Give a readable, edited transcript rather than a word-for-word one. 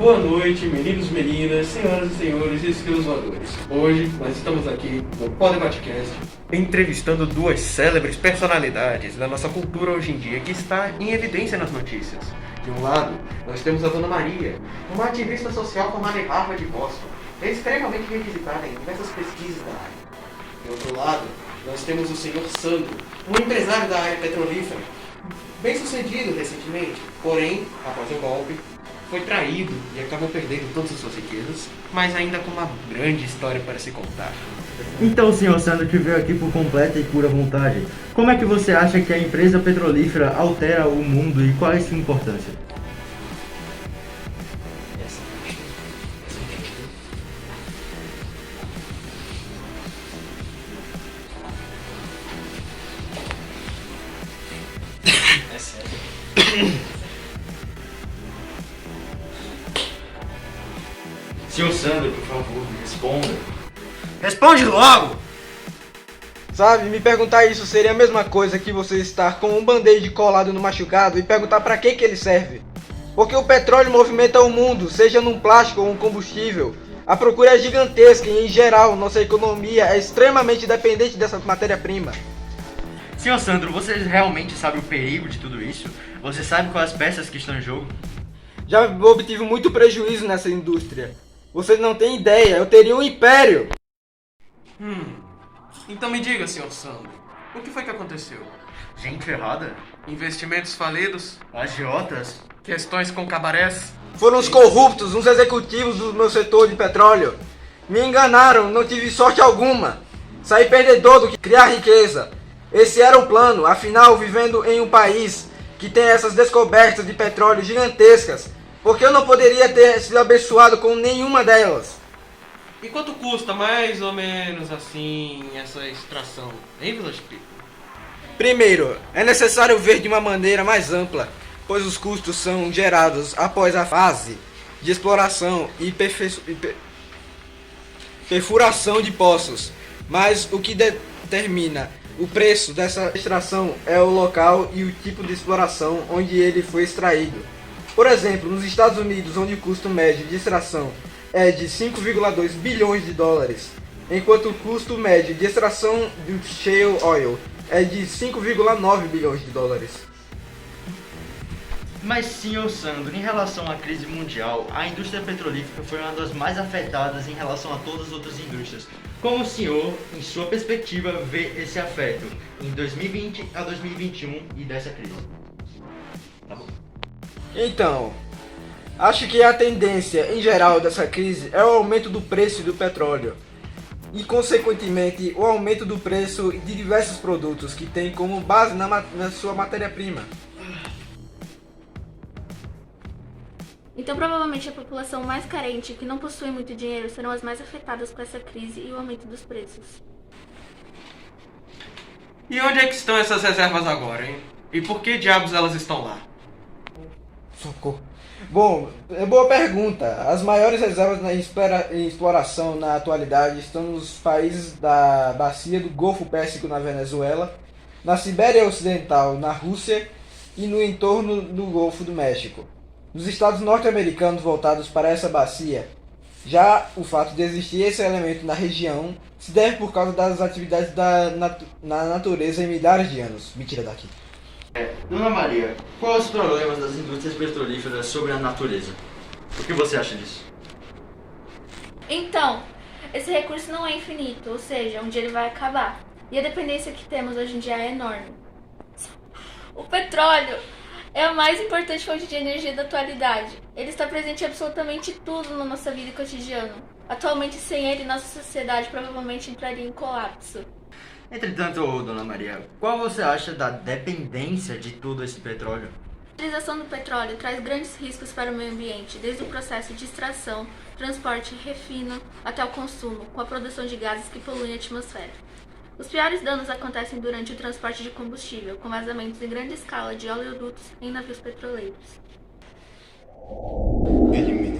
Boa noite, meninos, meninas, senhoras e senhores e esquilos voadores. Hoje nós estamos aqui no Podebate-Cast entrevistando duas célebres personalidades da nossa cultura hoje em dia que está em evidência nas notícias. De um lado, nós temos a Dona Maria, uma ativista social formada em Harvard e Boston, extremamente revisitada em diversas pesquisas da área. De outro lado, nós temos o Sr. Sandro, um empresário da área petrolífera, bem sucedido recentemente, porém, após o golpe, foi traído e acabou perdendo todas as suas riquezas, mas ainda com uma grande história para se contar. Então, senhor Sandro, que veio aqui por completa e pura vontade, como é que você acha que a empresa petrolífera altera o mundo e qual é a sua importância? É sério. Senhor Sandro, por favor, responda. Responde logo! Sabe, me perguntar isso seria a mesma coisa que você estar com um band-aid colado no machucado e perguntar pra que ele serve. Porque o petróleo movimenta o mundo, seja num plástico ou um combustível. A procura é gigantesca e, em geral, nossa economia é extremamente dependente dessa matéria-prima. Senhor Sandro, você realmente sabe o perigo de tudo isso? Você sabe quais peças que estão em jogo? Já obtive muito prejuízo nessa indústria. Você não tem ideia, eu teria um império! Então me diga, Sr. Sandro, o que foi que aconteceu? Gente errada? Investimentos falidos? Agiotas? Questões com cabarés? Foram os corruptos, uns executivos do meu setor de petróleo. Me enganaram, não tive sorte alguma. Saí perdedor do que criar riqueza. Esse era o plano, afinal, vivendo em um país que tem essas descobertas de petróleo gigantescas, porque eu não poderia ter sido abençoado com nenhuma delas. E quanto custa mais ou menos assim essa extração, hein, Village People? Primeiro, é necessário ver de uma maneira mais ampla, pois os custos são gerados após a fase de exploração e perfuração de poços. Mas o que determina o preço dessa extração é o local e o tipo de exploração onde ele foi extraído. Por exemplo, nos Estados Unidos, onde o custo médio de extração é de 5,2 bilhões de dólares, enquanto o custo médio de extração do shale oil é de 5,9 bilhões de dólares. Mas, senhor Sandro, em relação à crise mundial, a indústria petrolífera foi uma das mais afetadas em relação a todas as outras indústrias. Como o senhor, em sua perspectiva, vê esse afeto em 2020 a 2021 e dessa crise? Tá bom. Então, acho que a tendência em geral dessa crise é o aumento do preço do petróleo e, consequentemente, o aumento do preço de diversos produtos que tem como base na sua matéria-prima. Então, provavelmente, a população mais carente, que não possui muito dinheiro, serão as mais afetadas por essa crise e o aumento dos preços. E onde é que estão essas reservas agora, hein? E por que diabos elas estão lá? Socorro. Bom, é boa pergunta. As maiores reservas em exploração na atualidade estão nos países da bacia do Golfo Pérsico na Venezuela, na Sibéria Ocidental na Rússia e no entorno do Golfo do México. Nos estados norte-americanos voltados para essa bacia, já o fato de existir esse elemento na região se deve por causa das atividades na natureza em milhares de anos. Me tira daqui. Dona Maria, quais os problemas das indústrias petrolíferas sobre a natureza? O que você acha disso? Então, esse recurso não é infinito, ou seja, um dia ele vai acabar. E a dependência que temos hoje em dia é enorme. O petróleo é a mais importante fonte de energia da atualidade. Ele está presente em absolutamente tudo na nossa vida cotidiana. Atualmente, sem ele, nossa sociedade provavelmente entraria em colapso. Entretanto, Dona Maria, qual você acha da dependência de todo esse petróleo? A utilização do petróleo traz grandes riscos para o meio ambiente, desde o processo de extração, transporte, refino, até o consumo, com a produção de gases que poluem a atmosfera. Os piores danos acontecem durante o transporte de combustível, com vazamentos em grande escala de oleodutos em navios petroleiros. Elimine